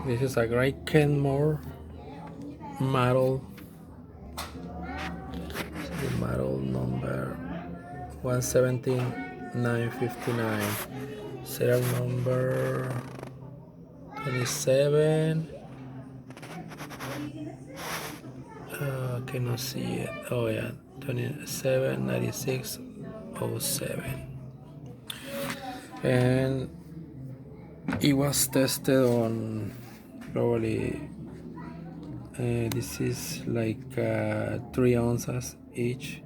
This is a great Kenmore model. The model number 117959. Serial number 27. Cannot see it. Oh yeah, 279607. And it was tested on probably this is like 3 ounces each,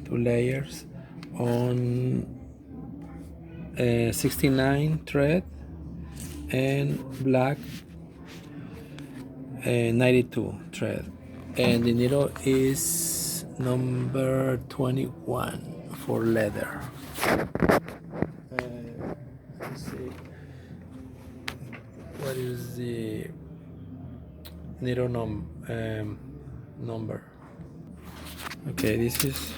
2 layers on 69 thread and black 92 thread, and the needle is number 21 for leather. Let's see what is the needle number. Okay, this is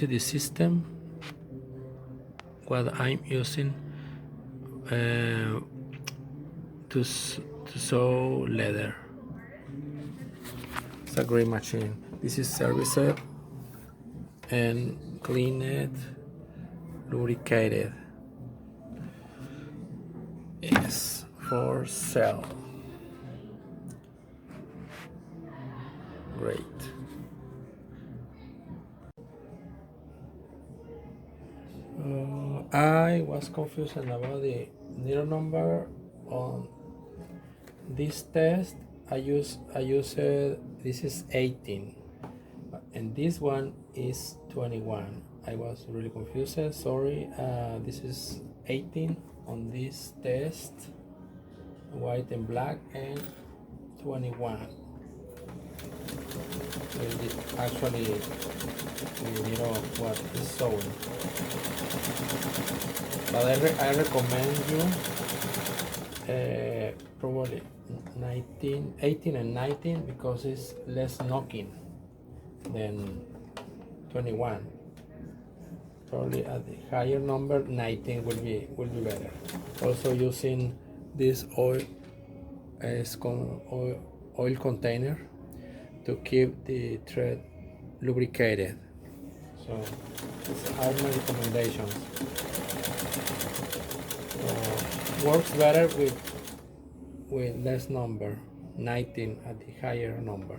the system what I'm using to sew leather. It's a great machine. This is serviced and cleaned, lubricated. It's for sale. Great. I was confused about the needle number on this test. I used this is 18, and this one is 21. I was really confused. Sorry. This is 18 on this test, white and black, and 21. Actually, you know what is sewing. But I recommend you probably 18 and 19 because it's less knocking than 21. Probably at the higher number, 19 will be better. Also using this oil container to keep the thread lubricated. So these are my recommendations. Works better with less number, 19 at the higher number.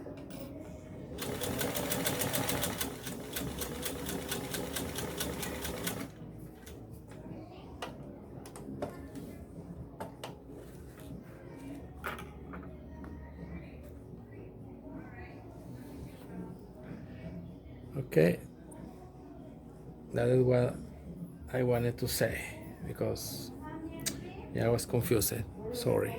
Okay, that is what I wanted to say because I was confused. Sorry.